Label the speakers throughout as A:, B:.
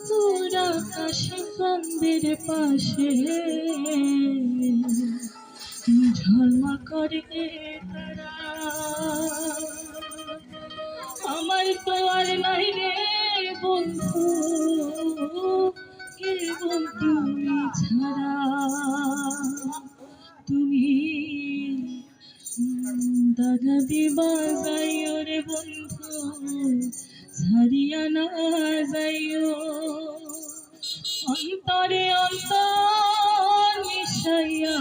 A: দূর আকাশে চাঁদের পাশে ঝলমল করে তারা। আমার তো আর নাই রে বন্ধু, কেবল তুমি ছাড়া। তুমি দাদা দিবা যাইও রে বন্ধু, ছাড়িয়া না যাইও। অন্তরে অন্তর মিশাইয়া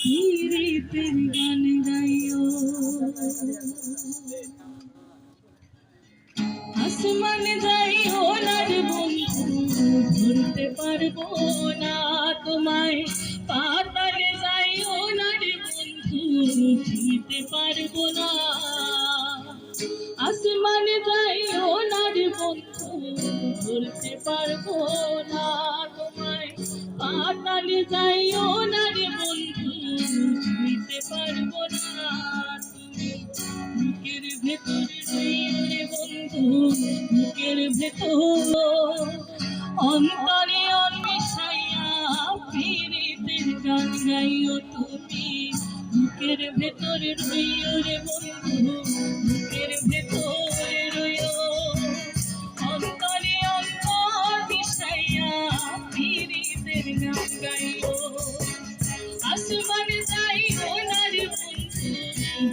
A: পীড়িতের গান গাইও। আসমানে যাইও না রে বন্ধু, ধরতে পারবো না তোমায়। পাতালে যাইও না রে বন্ধু, ছুঁতে পারবো না। আসমানে যাইও না রে বন্ধু, ধরতে পারবো না তোমায়। পাতালে যাইও না রে বন্ধু, ছুঁতে পারবো না। বুকের ভেতর রইও রে বন্ধু, বুকের ভেতর অন্তরে অন্বেষাইয়া পীড়িতের গান গাইও তুমি। বুকের ভেতর রইও রে বন্ধু, বুকের ভেতর রইও। অন্তরে অন্তর মিশাইয়া পীড়িতের গান গাইও। আসমানে যাইও না রে বন্ধু,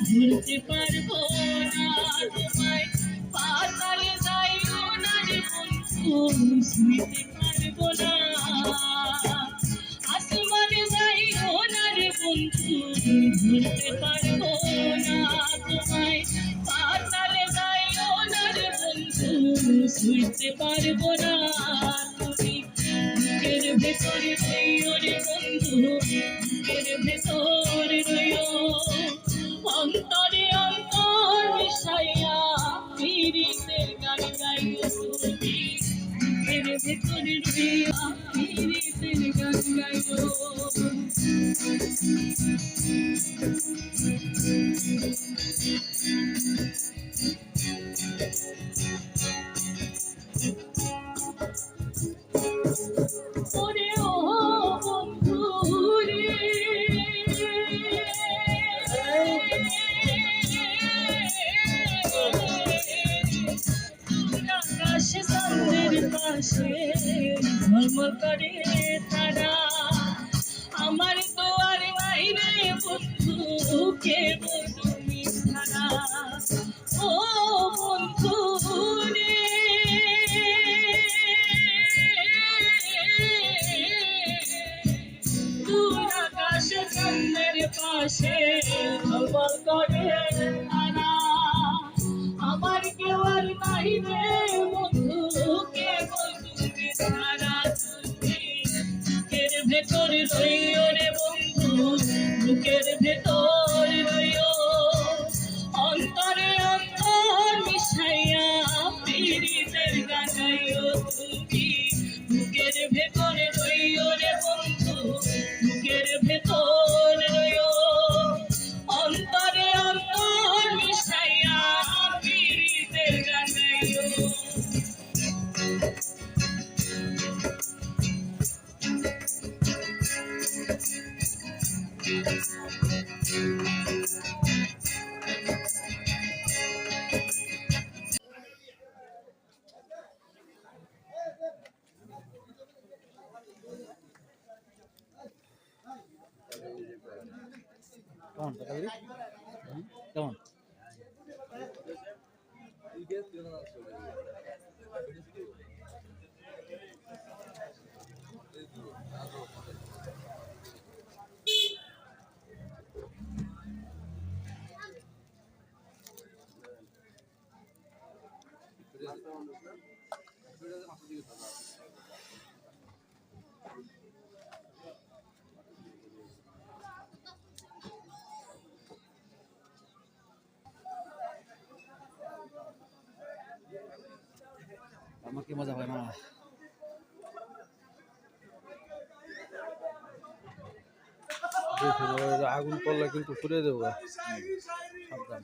A: ভুলতে পারবো না তোমায়। পাতালে যাইও না রে বন্ধু, ছুঁতে পারবো না। আসমানে যাইও না রে বন্ধু, ভুলতে পারবো না তোমায়। পাতালে যাইও না রে বন্ধু, ছুঁতে পারবো না। তুমি বুকের ভেতরে রইও রে বন্ধু, বুকের ভেতরে রইও। অন্তরে অন্তর মিশাইয়া পীড়িতের গান গাইও তুমি। বুকের ভেতরে রইয়া পীড়িতের গান গাইও। ওরে ও বন্ধু রে, আকাশে চাঁদের পাশে ঝলমল করে তারা। আমার তো আর নাই রে বন্ধু, কেবল তুমি ছাড়া। ও বন্ধু রে, দূর আকাশে চাঁদের পাশে ঝলমল করে তারা। আমার কেউ আর নাই রে বন্ধু, কেবল তুমি ছাড়া। তুমি বুকের ভেতর রইও রে বন্ধু, বুকের ভেতর রইও। অন্তরে অন্তর মিশাইয়া পীড়িতের গান গাইও তুমি। বুকের ভেতর রইও রে বন্ধু, বুকের ভেতর রইও। অন্তরে অন্তর মিশাইয়া পীড়িতের গান গাইও।
B: কেমন কেমন আমার কি মজা হয় না।
C: দেখুন, এবার আগুন পড়লে কিন্তু পুড়ে দেবো।
B: সাবধান।